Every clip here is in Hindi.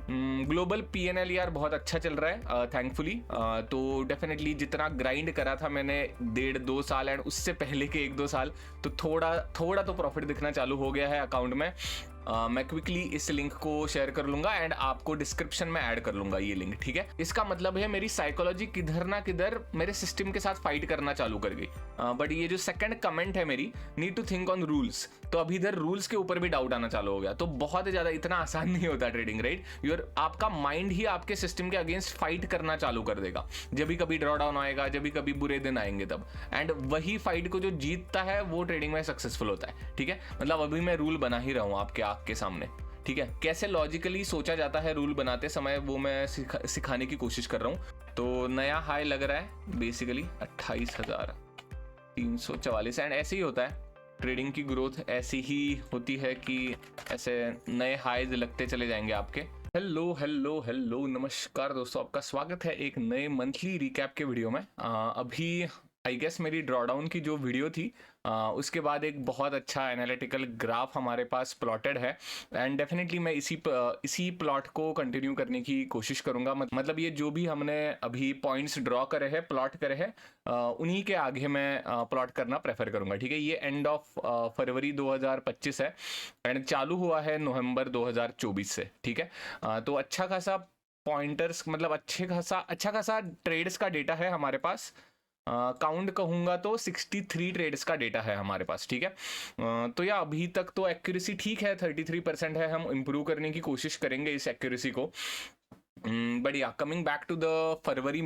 ग्लोबल पीएनएल यार बहुत अच्छा चल रहा है थैंकफुली। तो डेफिनेटली जितना ग्राइंड करा था मैंने 1.5-2 साल एंड उससे पहले के 1-2 साल, तो थोड़ा थोड़ा तो प्रॉफिट दिखना चालू हो गया है अकाउंट में। मैं क्विकली इस लिंक को शेयर कर लूंगा एंड आपको डिस्क्रिप्शन में ऐड कर लूंगा ये लिंक, ठीक है। इसका मतलब है मेरी साइकोलॉजी किधर ना किधर मेरे सिस्टम के साथ फाइट करना चालू कर गई। बट ये जो सेकंड कमेंट है मेरी, need to think on rules, तो अभी इधर रूल्स के ऊपर भी डाउट आना चालू हो गया। तो बहुत ज्यादा इतना आसान नहीं होता ट्रेडिंग, राइट। योर आपका माइंड ही आपके सिस्टम के अगेंस्ट फाइट करना चालू कर देगा जब भी कभी ड्रॉ डाउन आएगा, जब भी कभी बुरे दिन आएंगे तब। एंड वही फाइट को जो जीतता है वो ट्रेडिंग में सक्सेसफुल होता है, ठीक है। मतलब अभी मैं रूल बना ही रहा हूँ आपके आंख के सामने, ठीक है। कैसे लॉजिकली सोचा जाता है रूल बनाते समय वो मैं सिखाने की कोशिश कर रहा हूँ। तो नया हाई लग रहा है बेसिकली 28,344 एंड ऐसे ही होता है ट्रेडिंग की ग्रोथ, ऐसी ही होती है कि ऐसे नए हाईज लगते चले जाएंगे आपके। हेलो हेलो हेलो नमस्कार दोस्तों, आपका स्वागत है एक नए मंथली रिकैप के वीडियो में। अभी आई गेस मेरी ड्रॉडाउन की जो वीडियो थी उसके बाद एक बहुत अच्छा एनालिटिकल ग्राफ हमारे पास प्लॉटेड है एंड डेफिनेटली मैं इसी प्लॉट को कंटिन्यू करने की कोशिश करूंगा। मतलब ये जो भी हमने अभी पॉइंट्स ड्रॉ करे हैं, प्लॉट करे हैं, उन्हीं के आगे मैं प्लॉट करना प्रेफर करूंगा, ठीक है। ये एंड ऑफ फरवरी 2025 है एंड चालू हुआ है नवंबर 2024 से, ठीक है। तो अच्छा खासा पॉइंटर्स, मतलब अच्छा खासा ट्रेड्स का डेटा है हमारे पास। काउंट कहूंगा तो 63 ट्रेड्स का डेटा है हमारे पास, ठीक है। तो या अभी तक तो एक्यूरेसी ठीक है, 33% है। हम इम्प्रूव करने की कोशिश करेंगे इस एक्यूरेसी को। But yeah coming back to the February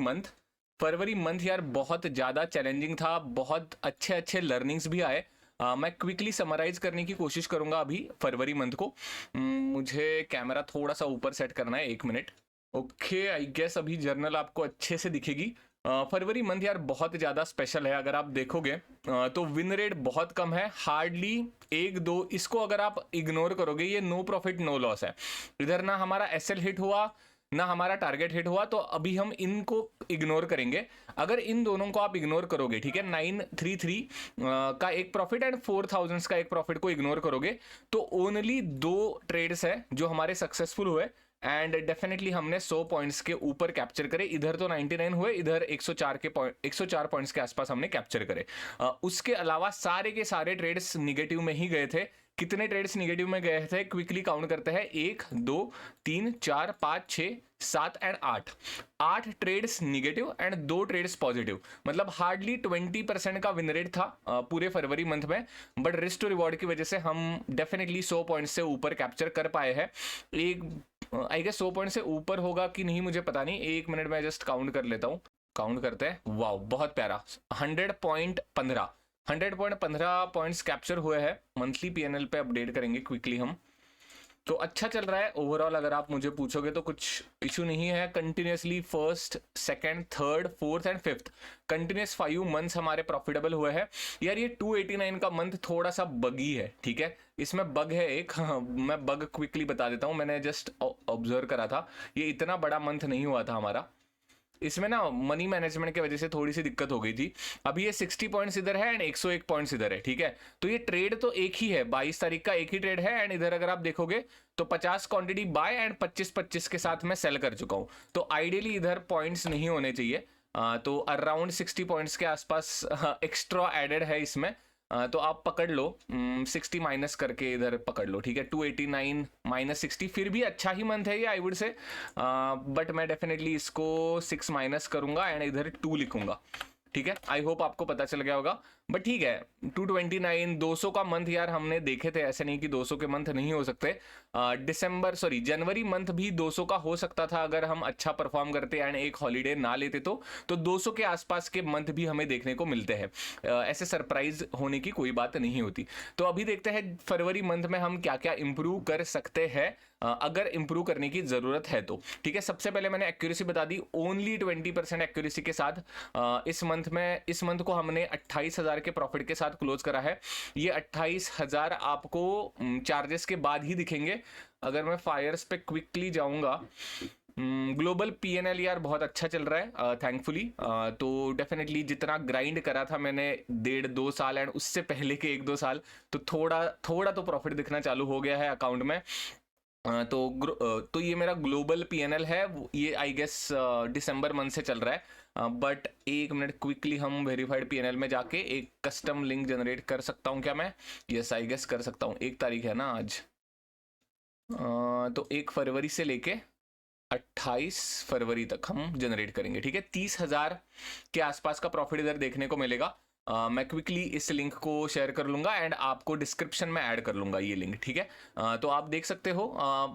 month यार बहुत ज़्यादा चैलेंजिंग था, बहुत अच्छे लर्निंग्स भी आए। मैं क्विकली समराइज करने की कोशिश करूंगा अभी फरवरी मंथ को। मुझे कैमरा थोड़ा सा ऊपर सेट करना है, 1 मिनट। ओके, आई गेस अभी जर्नल आपको अच्छे से दिखेगी। फरवरी मंथ यार बहुत ज़्यादा स्पेशल है। अगर आप देखोगे तो विन रेट बहुत कम है, हार्डली 1-2। इसको अगर आप इग्नोर करोगे, ये नो प्रॉफिट नो लॉस है। इधर ना हमारा एसएल हिट हुआ ना हमारा टारगेट हिट हुआ, तो अभी हम इनको इग्नोर करेंगे। अगर इन दोनों को आप इग्नोर करोगे, ठीक है, 933 का एक प्रॉफिट एंड 4000 का एक प्रॉफिट को इग्नोर करोगे, तो ओनली 2 ट्रेड्स है जो हमारे सक्सेसफुल हुए एंड डेफिनेटली हमने 100 पॉइंट्स के ऊपर कैप्चर करे। इधर तो 99 हुए, इधर 104 पॉइंट्स के आसपास हमने कैप्चर करे। उसके अलावा सारे के सारे ट्रेड्स निगेटिव में ही गए थे। कितने ट्रेड्स निगेटिव में गए थे क्विकली काउंट करते हैं, 1 2 3 4 5 6 7 and 8 trades negative and 2 trades positive. मतलब हार्डली 20% का विन रेट था पूरे फरवरी मंथ में। बट रिस्क टू रिवॉर्ड की वजह से हम डेफिनेटली 100 पॉइंट से ऊपर कैप्चर कर पाए हैं। एक आई गेस 100 पॉइंट से ऊपर होगा कि नहीं मुझे पता नहीं, 1 मिनट में जस्ट काउंट कर लेता हूँ। काउंट करते हैं, वाह बहुत प्यारा, 100.15 पॉइंट्स कैप्चर हुए हैं। मंथली पीएनएल पे अपडेट करेंगे क्विकली हम। तो अच्छा चल रहा है ओवरऑल। अगर आप मुझे पूछोगे तो कुछ इशू नहीं है। Continuously first, second, third, fourth and fifth continuous 5 months हमारे प्रॉफिटेबल हुए हैं। यार ये 289 का मंथ थोड़ा सा बगी है, ठीक है। इसमें बग है एक, मैं बग क्विकली बता देता हूँ। मैंने जस्ट ऑब्जर्व करा था, ये इतना बड़ा मंथ नहीं हुआ था हमारा। इसमें ना मनी मैनेजमेंट की वजह से थोड़ी सी दिक्कत हो गई थी। अभी ये 60 पॉइंट्स इधर है एंड 101 पॉइंट्स इधर है, ठीक है। तो ये ट्रेड तो एक ही है, 22 तारीख का एक ही ट्रेड है एंड इधर अगर आप देखोगे तो 50 क्वांटिटी बाय एंड 25 के साथ मैं सेल कर चुका हूं। तो आइडियली इधर पॉइंट्स नहीं होने चाहिए। तो अराउंड 60 पॉइंट्स के आसपास एक्स्ट्रा एडेड है इसमें। तो आप पकड़ लो 60 माइनस करके इधर पकड़ लो, ठीक है। 289 माइनस 60 फिर भी अच्छा ही मंथ है ये, आई वुड से। बट मैं डेफिनेटली इसको 6 माइनस करूंगा एंड इधर 2 लिखूंगा, ठीक है। आई होप आपको पता चल गया होगा। बट ठीक है, 229 200 का मंथ यार हमने देखे थे, ऐसे नहीं कि 200 के मंथ नहीं हो सकते। जनवरी मंथ भी 200 का हो सकता था अगर हम अच्छा परफॉर्म करते एंड एक हॉलीडे ना लेते तो 200 के आसपास के मंथ भी हमें देखने को मिलते हैं। ऐसे सरप्राइज होने की कोई बात नहीं होती। तो अभी देखते हैं फरवरी मंथ में हम क्या क्या इंप्रूव कर सकते हैं, अगर इंप्रूव करने की जरूरत है तो, ठीक है। सबसे पहले मैंने एक्यूरेसी बता दी, ओनली 20% एक्यूरेसी के साथ इस मंथ को हमने 28,000 के प्रॉफिट के साथ क्लोज करा है। ये 28,000 आपको चार्जेस के बाद ही दिखेंगे। अगर मैं फायर्स पे क्विकली जाऊंगा, ग्लोबल पीएनएल यार बहुत अच्छा चल रहा है थैंकफुली। तो डेफिनेटली जितना ग्राइंड करा था मैंने 1.5-2 साल एंड उससे पहले के 1-2 साल, तो थोड़ा तो प्रॉफिट दिखना चालू हो गया है अकाउंट में। तो ये मेरा ग्लोबल पीएनएल है, ये आई गेस दिसंबर मंथ से चल रहा है। बट एक मिनट, क्विकली हम वेरीफाइड पीएनएल में जाके एक कस्टम लिंक जनरेट कर सकता हूँ क्या मैं? यस आई गेस कर सकता हूँ। 1 तारीख है ना आज, तो 1 फरवरी से लेके 28 फरवरी तक हम जनरेट करेंगे। ठीक है, 30,000 के आसपास का प्रॉफिट इधर देखने को मिलेगा। मैं क्विकली इस लिंक को शेयर कर लूंगा एंड आपको डिस्क्रिप्शन में ऐड कर लूंगा ये लिंक। ठीक है, तो आप देख सकते हो।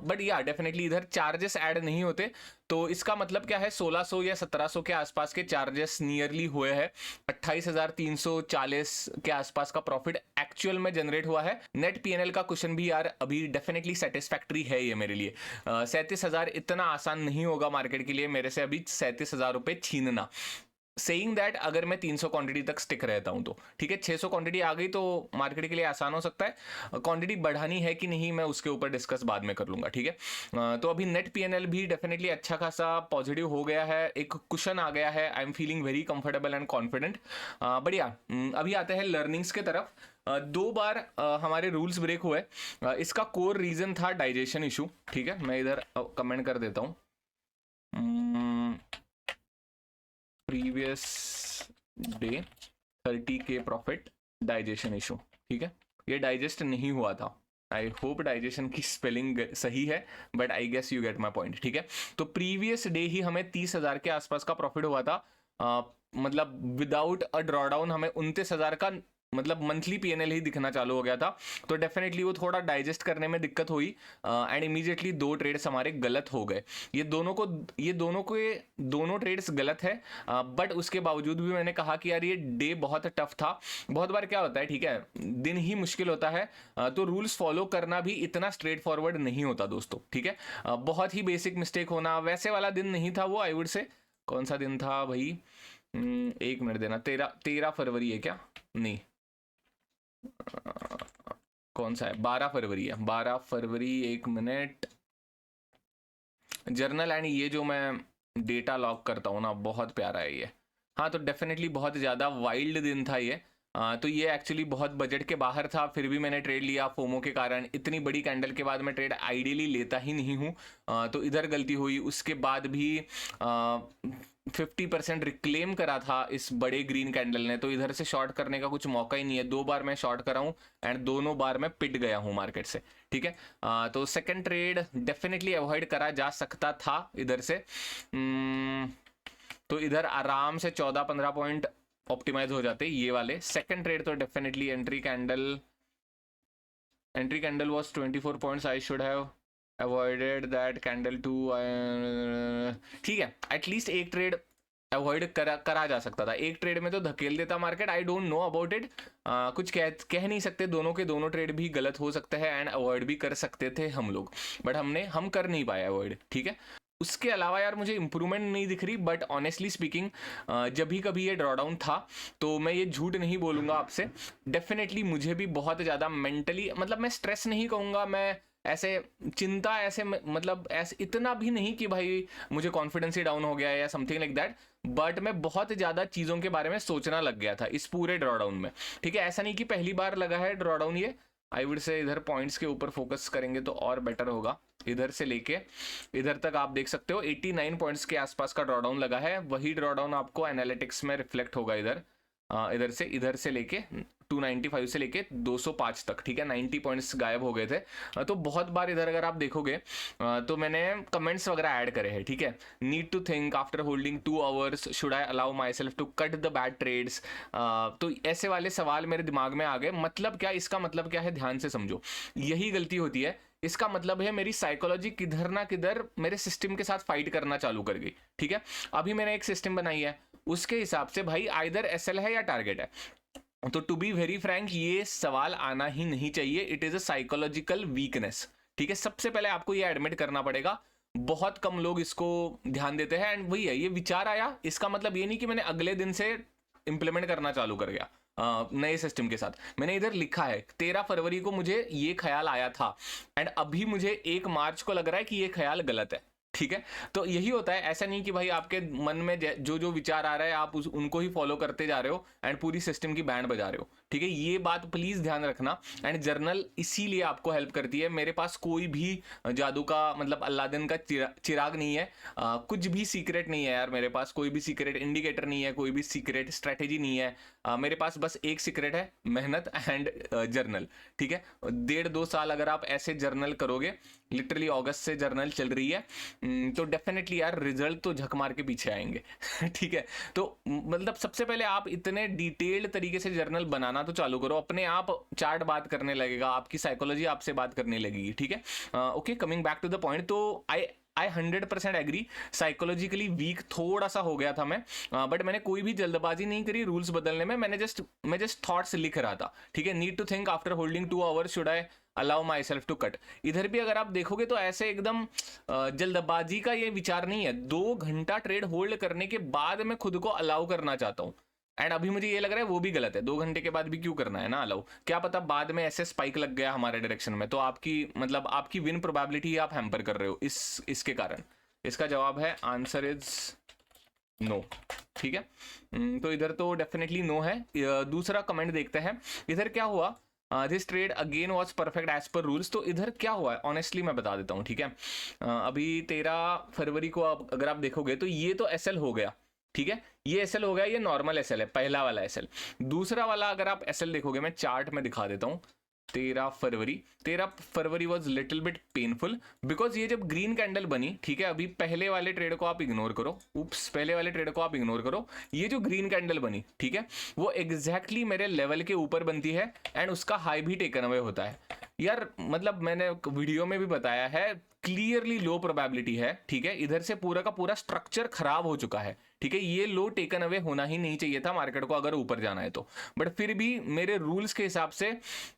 बट या डेफिनेटली इधर चार्जेस ऐड नहीं होते, तो इसका मतलब क्या है, 1600 या 1700 के आसपास के चार्जेस नियरली हुए हैं। 28,340 के आसपास का प्रॉफिट एक्चुअल में जनरेट हुआ है। नेट पीएनएल का क्वेश्चन भी यार अभी डेफिनेटली सेटिस्फैक्टरी है ये मेरे लिए। 37,000 इतना आसान नहीं होगा मार्केट के लिए मेरे से अभी 37,000 रुपए छीनना। सेइंग दैट अगर मैं 300 क्वांटिटी तक स्टिक रहता हूं तो ठीक है, 600 क्वांटिटी आ गई तो मार्केट के लिए आसान हो सकता है। क्वांटिटी बढ़ानी है कि नहीं मैं उसके ऊपर डिस्कस बाद में कर लूंगा। ठीक है, तो अभी नेट पीएनएल भी डेफिनेटली अच्छा खासा पॉजिटिव हो गया है, एक कुशन आ गया है। I am feeling very comfortable and confident. बढ़िया, अभी आते हैं लर्निंग्स के तरफ। 2 बार हमारे रूल्स ब्रेक हुए। इसका कोर रीजन था डाइजेशन इशू। ठीक है, मैं इधर कमेंट कर देता हूँ, previous day 30K profit digestion issue. ठीक है, ये डाइजेस्ट नहीं हुआ था। आई होप डाइजेशन की स्पेलिंग सही है, but I guess you get my point. ठीक है, तो प्रीवियस डे ही हमें 30,000 के आसपास का प्रॉफिट हुआ था। मतलब विदाउट अ ड्रॉडाउन हमें 29,000 का मतलब मंथली पीएनएल ही दिखना चालू हो गया था। तो डेफिनेटली वो थोड़ा डाइजेस्ट करने में दिक्कत हुई एंड इमीडिएटली 2 ट्रेड्स हमारे गलत हो गए। ये दोनों ट्रेड्स गलत है। बट उसके बावजूद भी मैंने कहा कि यार ये डे बहुत टफ था। बहुत बार क्या होता है, ठीक है, दिन ही मुश्किल होता है, तो रूल्स फॉलो करना भी इतना स्ट्रेट फॉरवर्ड नहीं होता दोस्तों। ठीक है, बहुत ही बेसिक मिस्टेक होना, वैसे वाला दिन नहीं था वो। आई वुड से कौन सा दिन था भाई, 1 मिनट देना। 13 फरवरी है क्या? नहीं, कौन सा है? 12 फरवरी है। 12 फरवरी, 1 मिनट। जर्नल एंड ये जो मैं डेटा लॉग करता हूँ ना, बहुत प्यारा है ये। हाँ, तो डेफिनेटली बहुत ज़्यादा वाइल्ड दिन था ये। तो ये एक्चुअली बहुत बजट के बाहर था, फिर भी मैंने ट्रेड लिया फोमो के कारण। इतनी बड़ी कैंडल के बाद मैं ट्रेड आइडियली लेता ही नहीं हूँ, तो इधर गलती हुई। उसके बाद भी 50% रिक्लेम करा था इस बड़े ग्रीन कैंडल ने, तो इधर से शॉर्ट करने का कुछ मौका ही नहीं है। 2 बार मैं शॉर्ट करा हूँ एंड दोनों बार मैं पिट गया हूँ मार्केट से। ठीक है, तो सेकंड ट्रेड डेफिनेटली अवॉइड करा जा सकता था इधर से। तो इधर आराम से 14-15 पॉइंट ऑप्टिमाइज हो जाते ये वाले। सेकंड ट्रेड तो definitely entry candle was 24 points. I should have avoided that candle too. ठीक है, एटलीस्ट एक ट्रेड अवॉइड करा जा सकता था। एक ट्रेड में तो धकेल देता market. I don't know about it, कुछ कह नहीं सकते। दोनों के दोनों ट्रेड भी गलत हो सकते हैं एंड अवॉइड भी कर सकते थे हम लोग, बट हम कर नहीं पाए अवॉइड। ठीक है, उसके अलावा यार मुझे इंप्रूवमेंट नहीं दिख रही। बट ऑनेस्टली स्पीकिंग, जब भी कभी ये ड्रॉडाउन था, तो मैं ये झूठ नहीं बोलूंगा आपसे, डेफिनेटली मुझे भी बहुत ज़्यादा मेंटली, मतलब मैं स्ट्रेस नहीं कहूँगा, मैं ऐसे चिंता, ऐसे मतलब ऐसे इतना भी नहीं कि भाई मुझे कॉन्फिडेंस ही डाउन हो गया है या समथिंग लाइक दैट, बट मैं बहुत ज़्यादा चीज़ों के बारे में सोचना लग गया था इस पूरे ड्रॉडाउन में। ठीक है, ऐसा नहीं कि पहली बार लगा है ड्रॉडाउन ये। आई वुड से इधर पॉइंट्स के ऊपर फोकस करेंगे तो और बेटर होगा। इधर से लेके इधर तक आप देख सकते हो 89 पॉइंट्स के आसपास का ड्रॉडाउन लगा है। वही ड्रॉडाउन आपको एनालिटिक्स में रिफ्लेक्ट होगा इधर से लेके 295 से लेके 205 तक। ठीक है, 90 पॉइंट्स गायब हो गए थे। तो बहुत बार इधर अगर आप देखोगे तो मैंने कमेंट्स वगैरह ऐड करे हैं। ठीक है, need to think after holding 2 hours, should I allow myself to cut the bad trades. तो ऐसे वाले सवाल मेरे दिमाग में आ गए। मतलब क्या, इसका मतलब क्या है, ध्यान से समझो। यही गलती होती है। इसका मतलब है मेरी साइकोलॉजी किधर ना किधर मेरे सिस्टम के साथ फाइट करना चालू कर गई। ठीक है, अभी मैंने एक सिस्टम बनाई है, उसके हिसाब से भाई आइदर एसएल है या टारगेट है। तो टू बी वेरी फ्रैंक, ये सवाल आना ही नहीं चाहिए। It is a psychological weakness. ठीक है, सबसे पहले आपको ये एडमिट करना पड़ेगा। बहुत कम लोग इसको ध्यान देते हैं एंड वही है, ये विचार आया, इसका मतलब ये नहीं कि मैंने अगले दिन से इंप्लीमेंट करना चालू कर गया नए सिस्टम के साथ। मैंने इधर लिखा है 13 फरवरी को मुझे ये ख्याल आया था एंड अभी मुझे 1 मार्च को लग रहा है कि ये ख्याल गलत है। ठीक है, तो यही होता है। ऐसा नहीं कि भाई आपके मन में जो जो विचार आ रहा है आप उनको ही फॉलो करते जा रहे हो एंड पूरी सिस्टम की बैंड बजा रहे हो। ठीक है, ये बात प्लीज ध्यान रखना। एंड जर्नल इसीलिए आपको हेल्प करती है। मेरे पास कोई भी जादू का मतलब अलादीन का चिराग नहीं है, कुछ भी सीक्रेट नहीं है यार, मेरे पास कोई भी सीक्रेट इंडिकेटर नहीं है, कोई भी सीक्रेट स्ट्रेटेजी नहीं है। मेरे पास बस एक सीक्रेट है, मेहनत एंड जर्नल। ठीक है, 1.5-2 साल अगर आप ऐसे जर्नल करोगे, लिटरली अगस्त से जर्नल चल रही है, तो डेफिनेटली यार रिजल्ट तो झक मार के पीछे आएंगे। ठीक है, तो मतलब सबसे पहले आप इतने डिटेल्ड तरीके से जर्नल बनाना तो चालू करो, अपने आप चार्ट बात करने लगेगा, आपकी साइकोलॉजी आपसे बात करने लगेगी। ठीक है, okay, coming back to the point, तो आई 100% एग्री, साइकोलॉजिकली वीक थोड़ा सा हो गया था मैं, बट मैंने कोई भी जल्दबाजी नहीं करी रूल्स बदलने में, मैं जस्ट थॉट्स लिख रहा था। ठीक है, need to think after holding 2 hours should I allow myself to cut. इधर भी अगर आप देखोगे तो ऐसे एकदम जल्दबाजी का ये विचार नहीं है, 2 घंटा ट्रेड होल्ड करने के बाद मैं खुद को अलाउ करना चाहता हूँ। एंड अभी मुझे ये लग रहा है वो भी गलत है, 2 घंटे के बाद भी क्यों करना है ना अलाउ, क्या पता बाद में ऐसे स्पाइक लग गया हमारे डायरेक्शन में, तो आपकी मतलब आपकी विन प्रोबेबिलिटी आप हैम्पर कर रहे हो इसके कारण। इसका जवाब है आंसर इज नो। ठीक है, तो इधर तो डेफिनेटली नो है। दूसरा कमेंट देखते हैं, इधर क्या हुआ, this trade again was perfect as per rules. तो इधर क्या हुआ है ऑनेस्टली मैं बता देता हूँ। ठीक है, अभी 13 फरवरी को अगर आप देखोगे तो ये तो एसएल हो गया। ठीक है, ये एसएल हो गया, ये नॉर्मल एसएल है, पहला वाला एसएल। दूसरा वाला अगर आप एसएल देखोगे, मैं चार्ट में दिखा देता हूँ, 13 February was little bit painful because ये जब ग्रीन कैंडल बनी, ठीक है, अभी पहले वाले ट्रेड को आप इग्नोर करो, पहले वाले ट्रेड को आप इग्नोर करो, ये जो ग्रीन कैंडल बनी, ठीक है, वो एग्जैक्टली मेरे लेवल के ऊपर बनती है एंड उसका हाई भी टेकन अवे होता है। यार मतलब मैंने वीडियो में भी बताया है, क्लियरली लो प्रोबेबिलिटी है। ठीक है, इधर से पूरा का पूरा स्ट्रक्चर खराब हो चुका है। ठीक है, ये लो टेकन अवे होना ही नहीं चाहिए था मार्केट को अगर ऊपर जाना है तो, बट फिर भी मेरे रूल्स के हिसाब से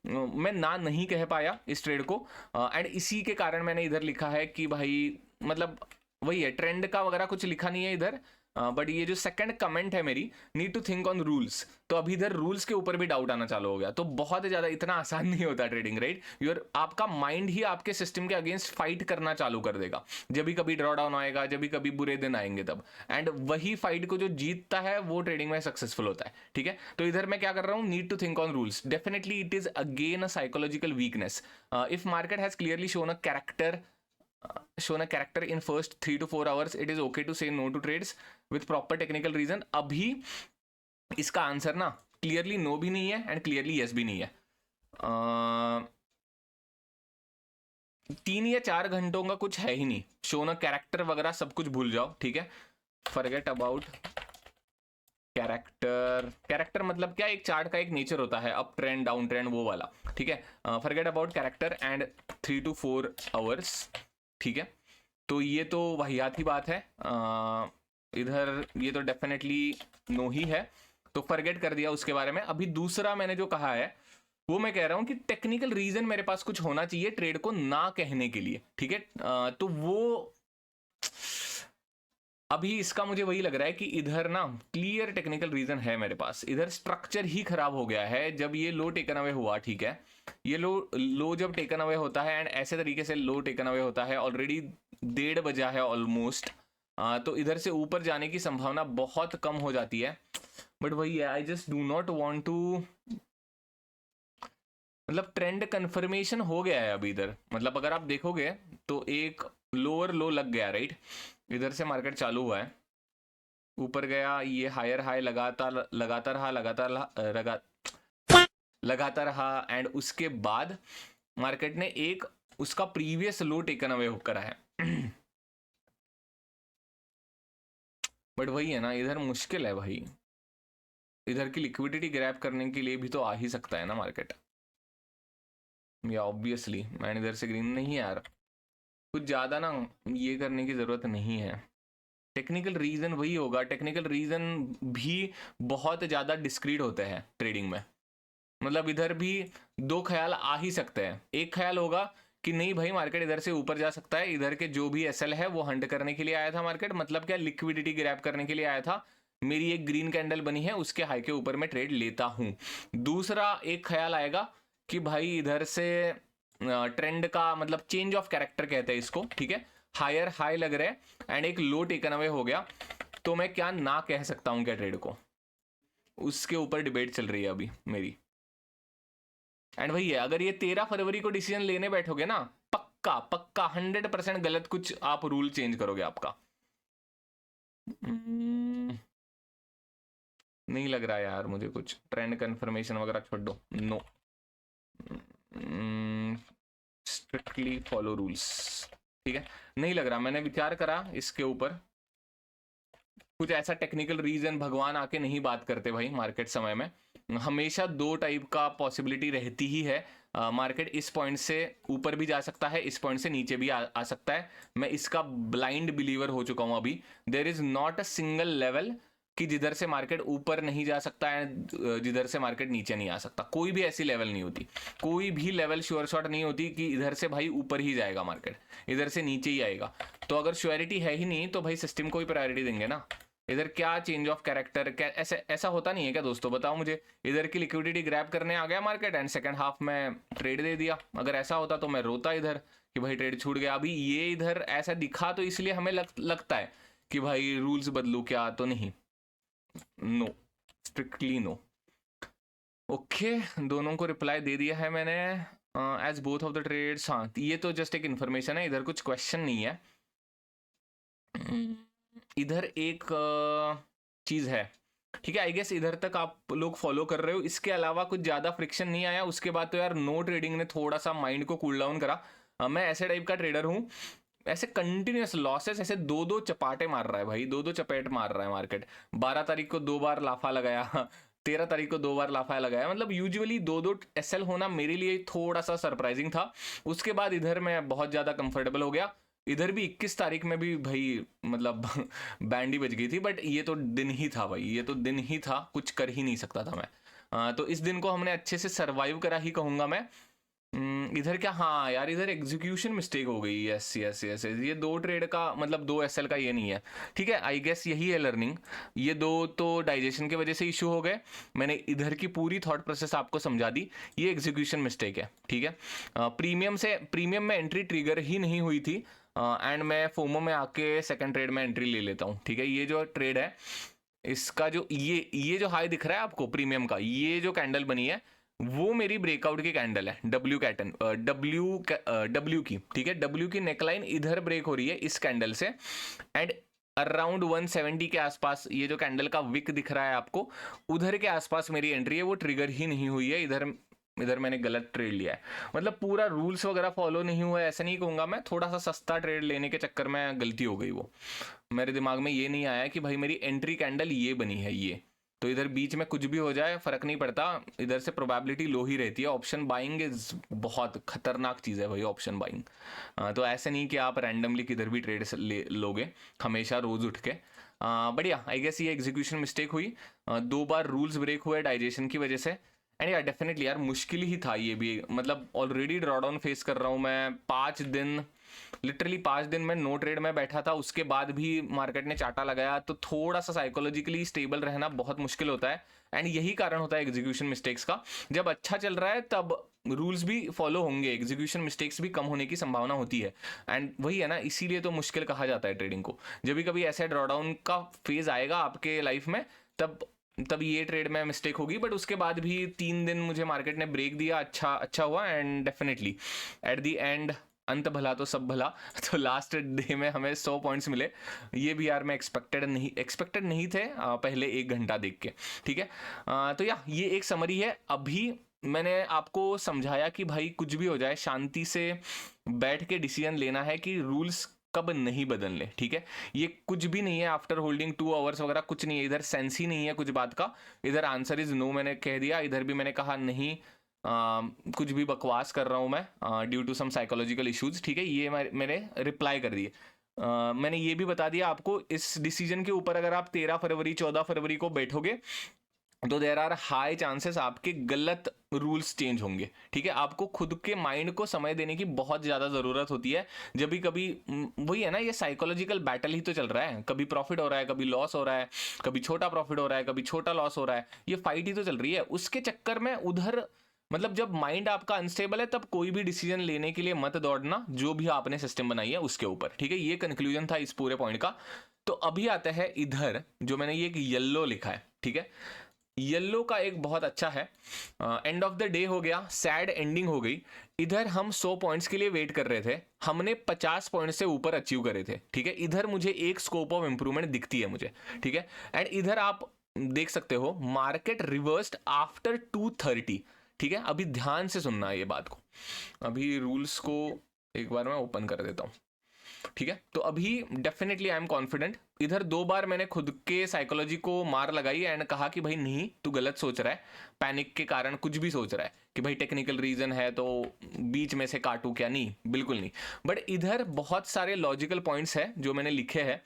मैं ना नहीं कह पाया इस ट्रेड को, एंड इसी के कारण मैंने इधर लिखा है कि भाई मतलब वही है, ट्रेंड का वगैरह कुछ लिखा नहीं है इधर, बट ये जो सेकंड कमेंट है मेरी, need to think on rules, तो अभी इधर रूल्स के ऊपर भी डाउट आना चालू हो गया। तो बहुत ज्यादा इतना आसान नहीं होता ट्रेडिंग, राइट। आपका माइंड ही आपके सिस्टम के अगेंस्ट फाइट करना चालू कर देगा, जब भी कभी ड्रॉ डाउन आएगा, जब भी कभी बुरे दिन आएंगे तब, एंड वही फाइट को जो जीतता है वो ट्रेडिंग में सक्सेसफुल होता है। ठीक है, तो इधर मैं क्या कर रहा हूँ, need to think on rules, definitely it is again a psychological weakness. If market has clearly shown a character in first 3 to 4 hours, it is okay to say no to trades with proper technical reason। अभी इसका आंसर ना क्लियरली नो भी नहीं है एंड क्लियरली यस भी नहीं है। 3 या 4 घंटों का कुछ है ही नहीं, शोना कैरेक्टर वगैरह सब कुछ भूल जाओ। ठीक है, फॉरगेट अबाउट कैरेक्टर मतलब क्या, एक चार्ट का एक नेचर होता है, अप ट्रेंड डाउन ट्रेंड वो वाला। ठीक है, forget about character and 3 to 4 hours. ठीक है, तो ये तो वाहियात ही बात है, इधर ये तो डेफिनेटली नो ही है, तो फॉरगेट कर दिया उसके बारे में। अभी दूसरा मैंने जो कहा है वो मैं कह रहा हूं कि टेक्निकल रीजन मेरे पास कुछ होना चाहिए ट्रेड को ना कहने के लिए। ठीक है, तो वो अभी इसका मुझे वही लग रहा है कि इधर ना क्लियर टेक्निकल रीजन है मेरे पास, इधर स्ट्रक्चर ही खराब हो गया है जब ये लो टेकन अवे हुआ। ठीक है, ये लो जब टेकन अवे होता है एंड ऐसे तरीके से लो टेकन अवे होता है, ऑलरेडी 1:30 बजा है ऑलमोस्ट, तो इधर से ऊपर जाने की संभावना बहुत कम हो जाती है। बट वही है, I just do not want to, मतलब ट्रेंड कंफर्मेशन हो गया है अभी इधर, मतलब अगर आप देखोगे तो एक लोअर लो लग गया, राइट। इधर से मार्केट चालू हुआ है, ऊपर गया, ये हायर हाई लगातार रहा एंड उसके बाद मार्केट ने एक उसका प्रीवियस लो टेकन अवे करा है। बट वही है ना, इधर मुश्किल है भाई, इधर की लिक्विडिटी ग्रैब करने के लिए भी तो आ ही सकता है ना मार्केट, या ऑब्वियसली मैंने इधर से ग्रीन नहीं यार, कुछ ज्यादा ना ये करने की जरूरत नहीं है। टेक्निकल रीजन वही होगा, टेक्निकल रीजन भी बहुत ज्यादा डिस्क्रीट होते हैं ट्रेडिंग में, मतलब इधर भी 2 ख्याल आ ही सकते हैं। एक ख्याल होगा कि नहीं भाई मार्केट इधर से ऊपर जा सकता है, इधर के जो भी एसएल है वो हंट करने के लिए आया था मार्केट, मतलब क्या लिक्विडिटी ग्रैब करने के लिए आया था, मेरी एक ग्रीन कैंडल बनी है उसके हाई के ऊपर मैं ट्रेड लेता हूं। दूसरा एक ख्याल आएगा कि भाई इधर से ट्रेंड का मतलब चेंज ऑफ कैरेक्टर कहते हैं इसको, ठीक है, हायर हाई लग रहा है एंड एक लो टेकन अवे हो गया, तो मैं क्या ना कह सकता हूं क्या ट्रेड को, उसके ऊपर डिबेट चल रही है अभी मेरी। एंड वही है, अगर ये 13 फरवरी को डिसीजन लेने बैठोगे ना, पक्का पक्का 100% गलत कुछ आप रूल चेंज करोगे आपका। नहीं लग रहा यार मुझे कुछ, ट्रेंड कंफर्मेशन वगैरह छोड़ दो, नो, स्ट्रिक्टली फॉलो रूल्स, ठीक है, नहीं लग रहा। मैंने विचार करा इसके ऊपर, कुछ ऐसा टेक्निकल रीजन भगवान आके नहीं बात करते भाई मार्केट समय में, हमेशा दो टाइप का पॉसिबिलिटी रहती ही है। मार्केट इस पॉइंट से ऊपर भी जा सकता है, इस पॉइंट से नीचे भी आ सकता है। मैं इसका ब्लाइंड बिलीवर हो चुका हूं अभी। There is not a single level कि जिधर से मार्केट ऊपर नहीं जा सकता है, जिधर से मार्केट नीचे नहीं आ सकता। कोई भी ऐसी लेवल नहीं होती, कोई भी लेवल श्योर शॉट नहीं होती कि इधर से भाई ऊपर ही जाएगा मार्केट, इधर से नीचे ही आएगा। तो अगर श्योरिटी है ही नहीं तो भाई सिस्टम को ही प्रायोरिटी देंगे ना। इधर क्या चेंज ऑफ कैरेक्टर, क्या ऐसा होता नहीं है क्या दोस्तों, बताओ मुझे। इधर की लिक्विडिटी ग्रैब करने आ गया मार्केट एंड सेकंड हाफ में ट्रेड दे दिया। अगर ऐसा होता तो मैं रोता इधर कि भाई ट्रेड छूट गया। अभी ये इधर ऐसा दिखा तो इसलिए हमें लगता है कि भाई रूल्स बदलू क्या, तो नहीं, नो, स्ट्रिक्टली नो। ओके, दोनों को रिप्लाई दे दिया है मैंने, as both of the trades. हाँ, ये तो जस्ट एक इन्फॉर्मेशन है, इधर कुछ क्वेश्चन नहीं है। इधर एक चीज है, ठीक है, आई गेस इधर तक आप लोग फॉलो कर रहे हो, इसके अलावा कुछ ज्यादा फ्रिक्शन नहीं आया। उसके बाद तो यार नो ट्रेडिंग ने थोड़ा सा माइंड को कूल डाउन करा। मैं ऐसे टाइप का ट्रेडर हूं, ऐसे कंटिन्यूस लॉसेस ऐसे दो चपाटे मार रहा है भाई, दो चपेट मार रहा है मार्केट। 12 तारीख को 2 बार लाफा लगाया, 13 तारीख को 2 बार लाफा लगाया। मतलब यूजुअली 2 एसएल होना मेरे लिए थोड़ा सा सरप्राइजिंग था। उसके बाद इधर मैं बहुत ज्यादा कंफर्टेबल हो गया। इधर भी 21 तारीख में भी भाई मतलब बैंड ही बज गई थी, बट ये तो दिन ही था भाई, ये तो दिन ही था, कुछ कर ही नहीं सकता था मैं। तो इस दिन को हमने अच्छे से सरवाइव करा ही कहूंगा मैं। इधर क्या, हाँ यार इधर एग्जीक्यूशन मिस्टेक हो गई। यस यस यस, ये 2 ट्रेड का मतलब 2 एसएल का ये नहीं है, ठीक है, आई गेस यही है लर्निंग। ये 2 तो डाइजेशन की वजह से इशू हो गए। मैंने इधर की पूरी थॉट प्रोसेस आपको समझा दी, ये एग्जीक्यूशन मिस्टेक है, ठीक है। प्रीमियम में एंट्री ट्रिगर ही नहीं हुई थी, एंड मैं फोमो में आके सेकंड ट्रेड में एंट्री ले लेता हूँ, ठीक है। ये जो ट्रेड है इसका जो ये जो हाई दिख रहा है आपको प्रीमियम का, ये जो कैंडल बनी है वो मेरी ब्रेकआउट की कैंडल है, डब्ल्यू की, ठीक है। डब्ल्यू की नेकलाइन इधर ब्रेक हो रही है इस कैंडल से, एंड अराउंड 170 के आसपास ये जो कैंडल का विक दिख रहा है आपको, उधर के आसपास मेरी एंट्री है, वो ट्रिगर ही नहीं हुई है। इधर मैंने गलत ट्रेड लिया है, मतलब पूरा रूल्स वगैरह फॉलो नहीं हुआ है ऐसा नहीं कहूंगा मैं, थोड़ा सा सस्ता ट्रेड लेने के चक्कर में गलती हो गई। वो मेरे दिमाग में ये नहीं आया कि भाई मेरी एंट्री कैंडल ये बनी है, ये तो इधर बीच में कुछ भी हो जाए फर्क नहीं पड़ता, इधर से प्रोबेबिलिटी लो ही रहती है। ऑप्शन बाइंग इज बहुत खतरनाक चीज़ है भाई, ऑप्शन बाइंग। तो ऐसे नहीं कि आप रैंडमली किधर भी ट्रेड लोगे हमेशा रोज उठ के। बढ़िया, आई गेस ये एग्जीक्यूशन मिस्टेक हुई। 2 बार रूल्स ब्रेक हुए डाइजेशन की वजह से, एंड यार डेफिनेटली यार मुश्किल ही था ये भी। मतलब ऑलरेडी ड्रॉडाउन फेस कर रहा हूँ मैं, 5 दिन, लिटरली 5 दिन में नो ट्रेड में बैठा था, उसके बाद भी मार्केट ने चाटा लगाया, तो थोड़ा सा साइकोलॉजिकली स्टेबल रहना बहुत मुश्किल होता है। एंड यही कारण होता है एग्जीक्यूशन मिस्टेक्स का। जब अच्छा चल रहा है तब रूल्स भी फॉलो होंगे, एग्जीक्यूशन मिस्टेक्स भी कम होने की संभावना होती है। एंड वही है ना, इसीलिए तो मुश्किल कहा जाता है ट्रेडिंग को। जब भी कभी ऐसा ड्रॉडाउन का फेज आएगा आपके लाइफ में, तब ये ट्रेड में मिस्टेक होगी, बट उसके बाद भी 3 दिन मुझे मार्केट ने ब्रेक दिया, अच्छा हुआ। And definitely at the end अंत भला तो सब भला, तो लास्ट डे में हमें 100 पॉइंट्स मिले। ये भी यार मैं एक्सपेक्टेड नहीं थे पहले 1 घंटा देख के, ठीक है। तो ये एक समरी है। अभी मैंने आपको समझाया कि भाई कुछ भी हो जाए शांति से बैठ के डिसीजन लेना है कि रूल्स कब नहीं बदलने, ठीक है। ये कुछ भी नहीं है आफ्टर होल्डिंग 2 आवर्स वगैरह, कुछ नहीं है इधर, सेंस ही नहीं है कुछ बात का। इधर आंसर इज नो मैंने कह दिया, इधर भी मैंने कहा नहीं, कुछ भी बकवास कर रहा हूं मैं due to some psychological issues, ठीक है। ये मैंने रिप्लाई कर दिए। मैंने ये भी बता दिया आपको, इस डिसीजन के ऊपर अगर आप 13 फरवरी 14 फरवरी को बैठोगे तो देयर आर हाई चांसेस आपके गलत रूल्स चेंज होंगे, ठीक है। आपको खुद के माइंड को समय देने की बहुत ज्यादा जरूरत होती है। जब भी कभी वही है ना, ये साइकोलॉजिकल बैटल ही तो चल रहा है, कभी प्रॉफिट हो रहा है, कभी लॉस हो रहा है, कभी छोटा प्रॉफिट हो रहा है, कभी छोटा लॉस हो रहा है, ये फाइट ही तो चल रही है। उसके चक्कर में उधर मतलब जब माइंड आपका अनस्टेबल है तब कोई भी डिसीजन लेने के लिए मत दौड़ना, जो भी आपने सिस्टम बनाई है उसके ऊपर, ठीक है। ये कंक्लूजन था इस पूरे पॉइंट का। तो अभी आता है इधर जो मैंने ये येलो लिखा है, ठीक है। येलो का एक बहुत अच्छा है, एंड ऑफ द डे हो गया, सैड एंडिंग हो गई। इधर हम 100 पॉइंट्स के लिए वेट कर रहे थे, हमने 50 पॉइंट से ऊपर अचीव करे थे, ठीक है। इधर मुझे एक स्कोप ऑफ इंप्रूवमेंट दिखती है मुझे, ठीक है। एंड इधर आप देख सकते हो मार्केट रिवर्स्ड आफ्टर 230, ठीक है। अभी ध्यान से सुनना है ये बात को, अभी रूल्स को एक बार मैं ओपन कर देता हूँ, ठीक है। तो अभी डेफिनेटली आई एम कॉन्फिडेंट। इधर 2 बार मैंने खुद के साइकोलॉजी को मार लगाई एंड कहा कि भाई नहीं, तू गलत सोच रहा है, पैनिक के कारण कुछ भी सोच रहा है कि भाई टेक्निकल रीजन है तो बीच में से काटू क्या, नहीं, बिल्कुल नहीं। बट इधर बहुत सारे लॉजिकल पॉइंट्स हैं जो मैंने लिखे हैं,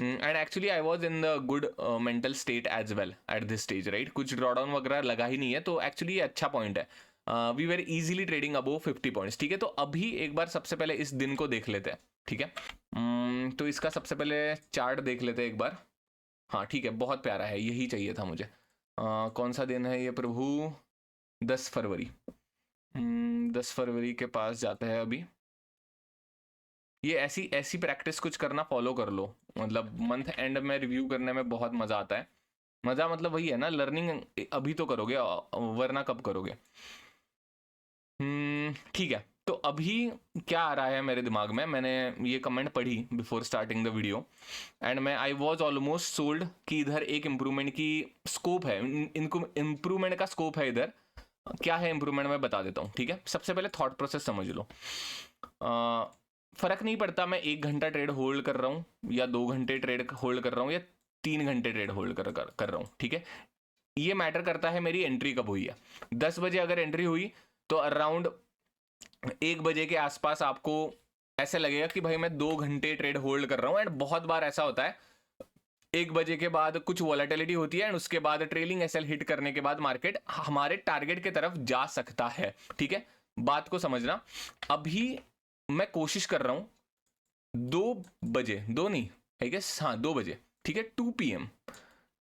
and actually I was in the good mental state as well at this stage, right. कुछ ड्रॉडाउन वगैरह लगा ही नहीं है, तो एक्चुअली ये अच्छा पॉइंट है। We were easily trading above 50 points, ठीक है। तो अभी एक बार सबसे पहले इस दिन को देख लेते हैं, ठीक है। तो इसका सबसे पहले चार्ट देख लेते हैं एक बार। हाँ ठीक है, बहुत प्यारा है, यही चाहिए था मुझे। कौन सा दिन है ये प्रभु, 10 फरवरी। 10 फरवरी के पास जाते हैं अभी। ये ऐसी ऐसी प्रैक्टिस कुछ करना फॉलो कर लो, मतलब मंथ एंड में रिव्यू करने में बहुत मजा आता है। मजा मतलब वही है ना, लर्निंग अभी तो करोगे, वरना कब करोगे। ठीक है। तो अभी क्या आ रहा है मेरे दिमाग में, मैंने ये कमेंट पढ़ी before starting the video and मैं आई वाज ऑलमोस्ट सोल्ड कि इधर एक इम्प्रूवमेंट की स्कोप है, इनको इम्प्रूवमेंट का स्कोप है इधर। क्या है इम्प्रूवमेंट मैं बता देता हूँ, ठीक है। सबसे पहले थॉट प्रोसेस समझ लो। फर्क नहीं पड़ता मैं 1 घंटा ट्रेड होल्ड कर रहा हूँ या 2 घंटे ट्रेड होल्ड कर रहा हूँ या 3 घंटे ट्रेड होल्ड कर रहा हूँ, ठीक है। ये मैटर करता है मेरी एंट्री कब हुई है। 10 बजे अगर एंट्री हुई तो अराउंड 1 बजे के आसपास आपको ऐसे लगेगा कि भाई मैं 2 घंटे ट्रेड होल्ड कर रहा हूं। एंड बहुत बार ऐसा होता है 1 बजे के बाद कुछ वॉलेटिलिटी होती है एंड उसके बाद ट्रेलिंग एसएल हिट करने के बाद मार्केट हमारे टारगेट की तरफ जा सकता है, ठीक है। बात को समझना। अभी मैं कोशिश कर रहा हूं 2 बजे, 2 नहीं आई गेस, हाँ 2 बजे, ठीक है,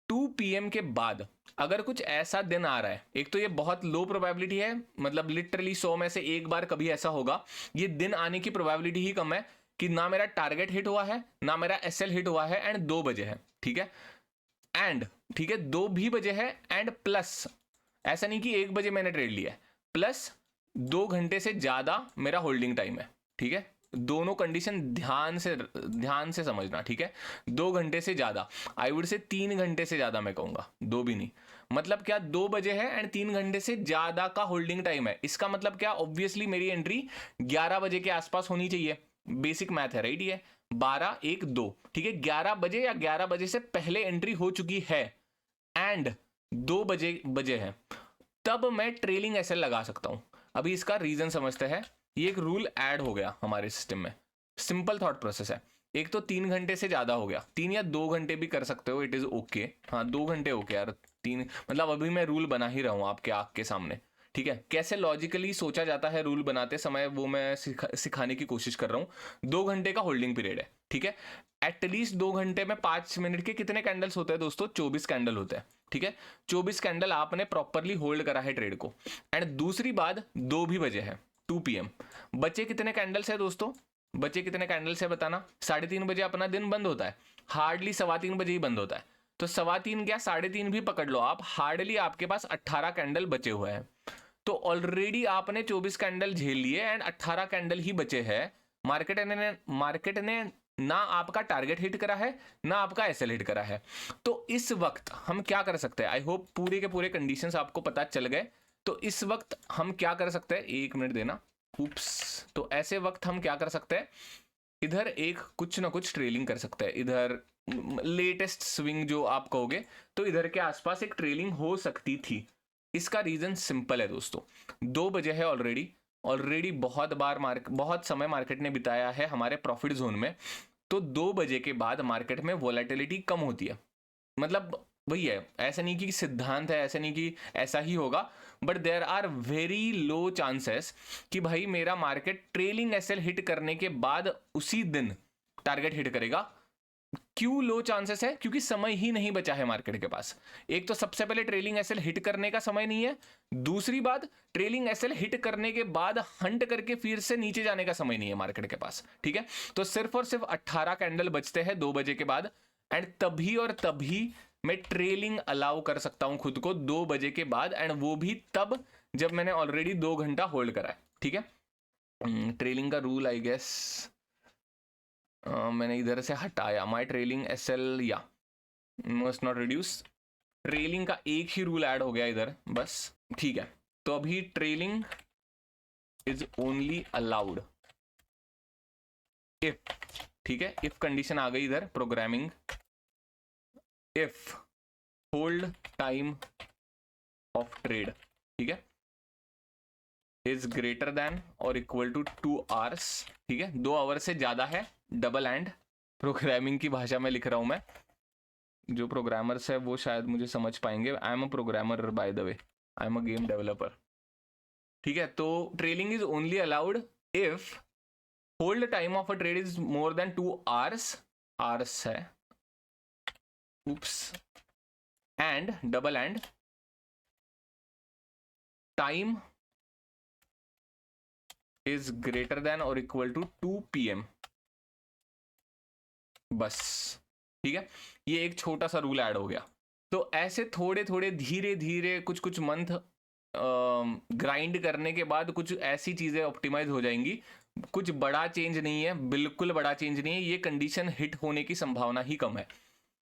2 PM के बाद अगर कुछ ऐसा दिन आ रहा है, एक तो ये बहुत लो प्रोबेबिलिटी है, मतलब लिटरली 100 में से एक बार कभी ऐसा होगा, ये दिन आने की प्रोबेबिलिटी ही कम है कि ना मेरा टारगेट हिट हुआ है ना मेरा एसएल हिट हुआ है एंड 2 बजे है, ठीक है। एंड ठीक है 2 भी बजे है एंड प्लस ऐसा नहीं कि 1 बजे मैंने ट्रेड लिया है, प्लस 2 घंटे से ज्यादा मेरा होल्डिंग टाइम है, ठीक है। दोनों कंडीशन ध्यान से समझना, ठीक है। 2 घंटे से ज्यादा, आई वुड से 3 घंटे से ज्यादा, मैं कहूंगा 2 भी नहीं। मतलब क्या 2 बजे है एंड 3 घंटे से ज्यादा का होल्डिंग टाइम है। इसका मतलब क्या, ऑब्वियसली मेरी एंट्री 11 बजे के आसपास होनी चाहिए, बेसिक मैथ है, राइट। ये 12 1 2, ठीक है। 11 बजे या 11 बजे से पहले एंट्री हो चुकी है एंड 2 बजे है, तब मैं ट्रेलिंग एसएल लगा सकता हूं। अभी इसका रीजन समझते हैं। ये एक रूल ऐड हो गया हमारे सिस्टम में, सिंपल थॉट प्रोसेस है। एक तो 3 घंटे से ज्यादा हो गया, 3 या 2 घंटे भी कर सकते हो, इट इज ओके। हाँ 2 घंटे ओके यार, 3 मतलब अभी मैं रूल बना ही रहा हूं आपके आंख के सामने, ठीक है। कैसे लॉजिकली सोचा जाता है रूल बनाते समय, वो मैं सिखाने की कोशिश कर रहा हूं। 2 घंटे का होल्डिंग पीरियड है, ठीक है। एटलीस्ट 2 घंटे में 5 मिनट के कितने कैंडल्स होते हैं दोस्तों, 24 कैंडल होते हैं, ठीक है। 24 कैंडल आपने प्रॉपरली होल्ड करा है ट्रेड को। एंड दूसरी बात, 2 भी बजे है, 2 PM। बचे कितने कैंडल्स है दोस्तों, बचे कितने कैंडल्स है बताना। 3:30 बजे अपना दिन बंद होता है, हार्डली 3:15 बजे ही बंद होता है। तो 3:15 क्या 3:30 भी पकड़ लो आप, हार्डली आपके पास 18 कैंडल बचे हुए हैं। तो ऑलरेडी आपने 24 कैंडल झेल लिए एंड 18 कैंडल ही बचे हैं। मार्केट ने ना आपका टारगेट हिट करा है ना आपका एसएल हिट करा है। तो इस वक्त हम क्या कर सकते हैं, आई होप पूरे के पूरे कंडीशंस आपको पता चल गए। तो इस वक्त हम क्या कर सकते हैं, 1 मिनट देना, उप्स। तो ऐसे वक्त हम क्या कर सकते हैं, इधर एक कुछ ना कुछ ट्रेलिंग कर सकते हैं। इधर लेटेस्ट स्विंग जो आप कहोगे तो इधर के आसपास एक ट्रेलिंग हो सकती थी। इसका रीजन सिंपल है दोस्तों, 2 बजे है ऑलरेडी बहुत समय मार्केट ने बिताया है हमारे प्रॉफिट जोन में। तो 2 बजे के बाद मार्केट में वोलेटिलिटी कम होती है, मतलब वही है, ऐसा नहीं कि सिद्धांत है, ऐसा नहीं कि ऐसा ही होगा, but there are very low chances कि भाई मेरा मार्केट ट्रेलिंग एसएल हिट करने के बाद उसी दिन टारगेट हिट करेगा। क्यों लो चांसेस है, क्योंकि समय ही नहीं बचा है मार्केट के पास। एक तो सबसे पहले ट्रेलिंग एसएल हिट करने का समय नहीं है, दूसरी बात ट्रेलिंग एसएल हिट करने के बाद हंट करके फिर से नीचे जाने का समय नहीं है मार्केट के पास, ठीक है। तो सिर्फ और सिर्फ 18 कैंडल बचते हैं 2 बजे के बाद एंड तभी और तभी मैं ट्रेलिंग अलाउ कर सकता हूं खुद को 2 बजे के बाद, एंड वो भी तब जब मैंने ऑलरेडी 2 घंटा होल्ड करा है, ठीक है। ट्रेलिंग का रूल आई गेस मैंने इधर से हटाया, माई ट्रेलिंग SL या मस्ट नॉट रिड्यूस। ट्रेलिंग का एक ही रूल ऐड हो गया इधर बस, ठीक है। तो अभी trailing is only allowed if, ठीक है, इफ कंडीशन आ गई इधर programming, if hold time of trade, ठीक है, इज ग्रेटर देन और इक्वल टू 2 आवर्स, ठीक है, 2 आवर से ज्यादा है, डबल एंड प्रोग्रामिंग की भाषा में लिख रहा हूं मैं, जो प्रोग्रामर्स है वो शायद मुझे समझ पाएंगे। I am a programmer by the way, I am a game developer, ठीक है। तो trailing is only allowed if hold time of a trade is more than 2 hours, hours है, oops, and double and time is greater than or equal to 2 PM, बस, ठीक है। ये एक छोटा सा रूल ऐड हो गया। तो ऐसे थोड़े थोड़े धीरे धीरे कुछ कुछ मंथ ग्राइंड करने के बाद कुछ ऐसी चीजें ऑप्टिमाइज हो जाएंगी। कुछ बड़ा चेंज नहीं है, बिल्कुल बड़ा चेंज नहीं है, ये कंडीशन हिट होने की संभावना ही कम है।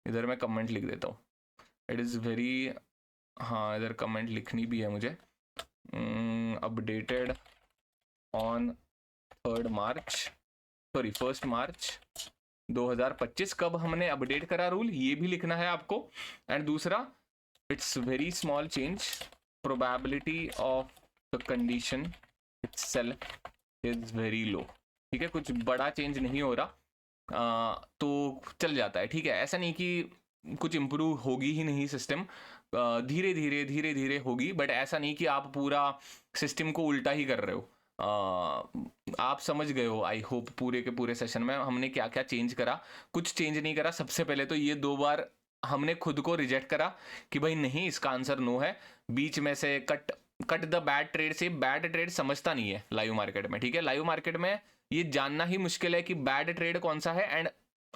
इधर मैं कमेंट लिख देता हूँ, इट इज़ वेरी, हाँ इधर कमेंट लिखनी भी है मुझे। अपडेटेड ऑन 1 मार्च 2025, कब हमने अपडेट करा रूल ये भी लिखना है आपको। एंड दूसरा, it's very small change, probability of the condition itself is very low, ठीक है, कुछ बड़ा चेंज नहीं हो रहा, तो चल जाता है, ठीक है। ऐसा नहीं कि कुछ इम्प्रूव होगी ही नहीं सिस्टम, धीरे धीरे होगी, बट ऐसा नहीं कि आप पूरा सिस्टम को उल्टा ही कर रहे हो। आप समझ गए हो आई होप पूरे के पूरे सेशन में हमने क्या क्या चेंज करा। कुछ चेंज नहीं करा। सबसे पहले तो ये 2 बार हमने खुद को रिजेक्ट करा कि भाई नहीं, इसका आंसर नो है। बीच में से कट द बैड ट्रेड से, बैड ट्रेड समझता नहीं है लाइव मार्केट में, ठीक है। लाइव मार्केट में ये जानना ही मुश्किल है कि बैड ट्रेड कौन सा है एंड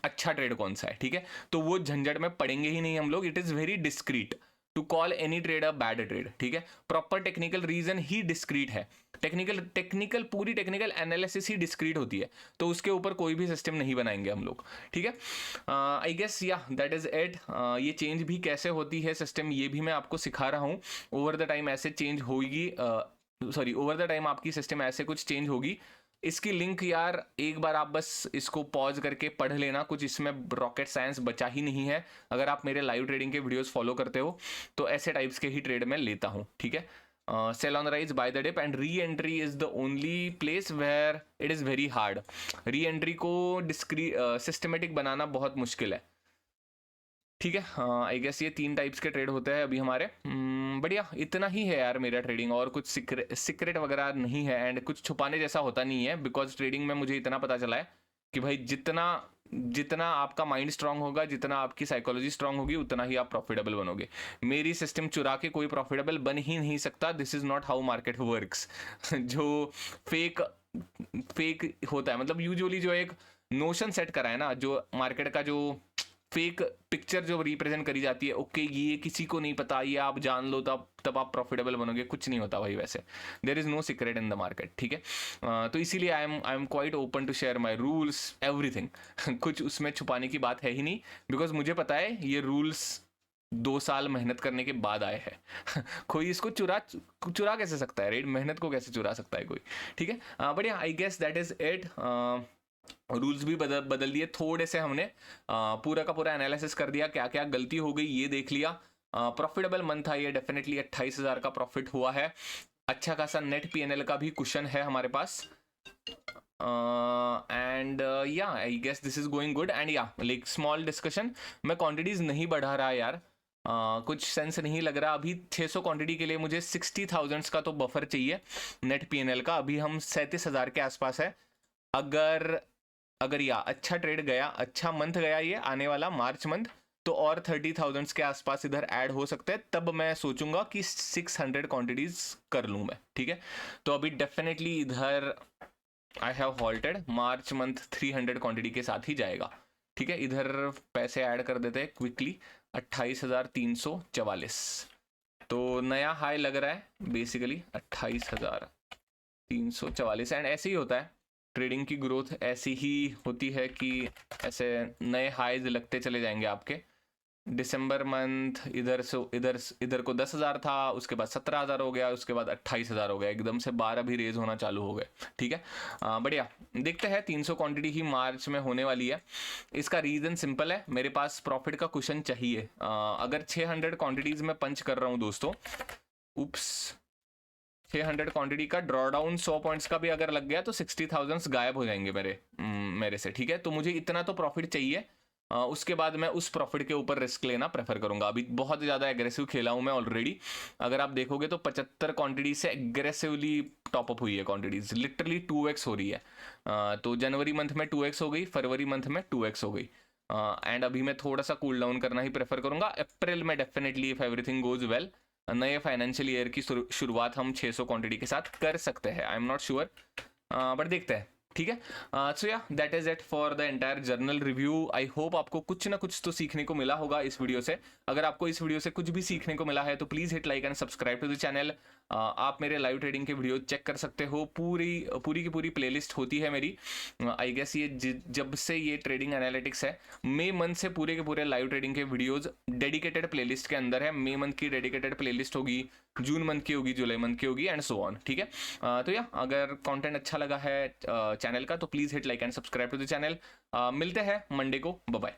अच्छा ट्रेड कौन सा है, ठीक है। तो वो झंझट में पड़ेंगे ही नहीं हम लोग। It is very discrete to call any trade a bad trade, ठीक है। प्रॉपर टेक्निकल रीजन ही डिस्क्रीट है। टेक्निकल पूरी टेक्निकल एनालिसिस ही डिस्क्रीट होती है, तो उसके ऊपर कोई भी सिस्टम नहीं बनाएंगे हम लोग, ठीक है। आई गेस या दैट इज इट। ये चेंज भी कैसे होती है सिस्टम, ये भी मैं आपको सिखा रहा हूँ। ओवर द टाइम ऐसे चेंज होगी, सॉरी ओवर द टाइम आपकी सिस्टम ऐसे कुछ चेंज होगी। इसकी लिंक यार एक बार आप बस इसको पॉज करके पढ़ लेना, कुछ इसमें रॉकेट साइंस बचा ही नहीं है। अगर आप मेरे लाइव ट्रेडिंग के वीडियोस फॉलो करते हो तो ऐसे टाइप्स के ही ट्रेड में लेता हूँ, ठीक है। Sell on rise, buy the dip and reentry is the only place where it is very hard. Reentry को सिस्टमेटिक बनाना बहुत मुश्किल है, ठीक है। आई गेस ये 3 टाइप्स के ट्रेड होते हैं अभी हमारे। बढ़िया, इतना ही है यार मेरा ट्रेडिंग, और कुछ सीक्रेट वगैरह नहीं है एंड कुछ छुपाने जैसा होता नहीं है। बिकॉज ट्रेडिंग में मुझे इतना पता चला है कि भाई जितना आपका माइंड स्ट्रांग होगा, जितना आपकी साइकोलॉजी स्ट्रांग होगी, उतना ही आप प्रॉफिटेबल बनोगे। मेरी सिस्टम चुरा के कोई प्रॉफिटेबल बन ही नहीं सकता। This is not how market works. जो फेक होता है, मतलब यूजुअली जो एक नोशन सेट करा है ना, जो मार्केट का जो फेक पिक्चर जो रिप्रेजेंट करी जाती है, ओके ये किसी को नहीं पता, ये आप जान लो तब आप प्रॉफिटेबल बनोगे, कुछ नहीं होता भाई वैसे। There is no secret in the market, ठीक है। तो इसीलिए I am quite open to share my rules everything. कुछ उसमें छुपाने की बात है ही नहीं, बिकॉज मुझे पता है ये रूल्स 2 साल मेहनत करने के बाद आए हैं। कोई इसको चुरा कैसे सकता है, राइट? मेहनत को कैसे चुरा सकता है कोई, ठीक है। बढ़िया, I guess that is it. Rules भी बदल दिए थोड़े से हमने, पूरा का पूरा एनालिसिस कर दिया, क्या क्या गलती हो गई ये देख लिया। प्रॉफिटेबल मंथ था ये, डेफिनेटली 28,000 का प्रॉफिट हुआ है। अच्छा खासा नेट पीएनएल का भी कुशन है हमारे पास। एंड या I guess this is going good. And या लाइक स्मॉल डिस्कशन, मैं क्वांटिटीज नहीं बढ़ा रहा यार, कुछ सेंस नहीं लग रहा। अभी 600 क्वांटिटी के लिए मुझे 60,000 का तो बफर चाहिए नेट पीएनएल का। अभी हम 37,000 के आसपास है। अगर या अच्छा ट्रेड गया, अच्छा मंथ गया ये आने वाला मार्च मंथ, तो और 30,000 के आसपास इधर ऐड हो सकते हैं। तब मैं सोचूंगा कि 600 क्वांटिटीज कर लूं मैं, ठीक है। तो अभी डेफिनेटली इधर I have halted. March month 300 quantity के साथ ही जाएगा, ठीक है। इधर पैसे ऐड कर देते हैं क्विकली। 28,344। तो नया हाई लग रहा है बेसिकली 28,344। एंड ऐसे ही होता है, ट्रेडिंग की ग्रोथ ऐसी ही होती है कि ऐसे नए हाईज लगते चले जाएंगे आपके। दिसंबर मंथ इधर को 10,000 था, उसके बाद 17,000 हो गया, उसके बाद 28,000 हो गया, एकदम से 12 भी रेज होना चालू हो गए। ठीक है, बढ़िया। देखते हैं 300 क्वांटिटी ही मार्च में होने वाली है। इसका रीजन सिंपल है, मेरे पास प्रॉफिट का कुशन चाहिए। अगर 600 क्वांटिटीज में पंच कर रहा हूं दोस्तों, उप्स, 600 क्वांटिटी का ड्रॉ डाउन 100 पॉइंट्स का भी अगर लग गया तो 60,000 गायब हो जाएंगे मेरे से। ठीक है, तो मुझे इतना तो प्रॉफिट चाहिए। उसके बाद मैं उस प्रॉफिट के ऊपर रिस्क लेना प्रेफर करूंगा। अभी बहुत ज़्यादा एग्रेसिव खेला हूं मैं ऑलरेडी। अगर आप देखोगे तो 75 क्वांटिटी से एग्रेसिवली टॉपअप हुई है क्वांटिटीज, लिटरली 2x हो रही है। तो जनवरी मंथ में 2x हो गई, फरवरी मंथ में 2x हो गई। एंड अभी मैं थोड़ा सा कूल डाउन करना ही प्रेफर करूंगा। अप्रैल में definitely if everything goes well नए फाइनेंशियल ईयर की शुरुआत हम 600 क्वांटिटी के साथ कर सकते हैं। I am not sure, but देखते हैं। ठीक है, सो या that is it for the entire journal review. I hope आपको कुछ ना कुछ तो सीखने को मिला होगा इस वीडियो से। अगर आपको इस वीडियो से कुछ भी सीखने को मिला है तो please hit like and subscribe to the channel. आप मेरे लाइव ट्रेडिंग के वीडियो चेक कर सकते हो, पूरी की पूरी प्लेलिस्ट होती है मेरी। आई गेस ये जब से ये ट्रेडिंग एनालिटिक्स है, मई मंथ से पूरे के पूरे लाइव ट्रेडिंग के वीडियोज डेडिकेटेड प्लेलिस्ट के अंदर है। मई मंथ की डेडिकेटेड प्लेलिस्ट होगी, जून मंथ की होगी, जुलाई मंथ की होगी, एंड सो ऑन। ठीक है, तो या अगर कंटेंट अच्छा लगा है चैनल का तो please hit like and subscribe to the channel. मिलते हैं मंडे को, बाय बाय।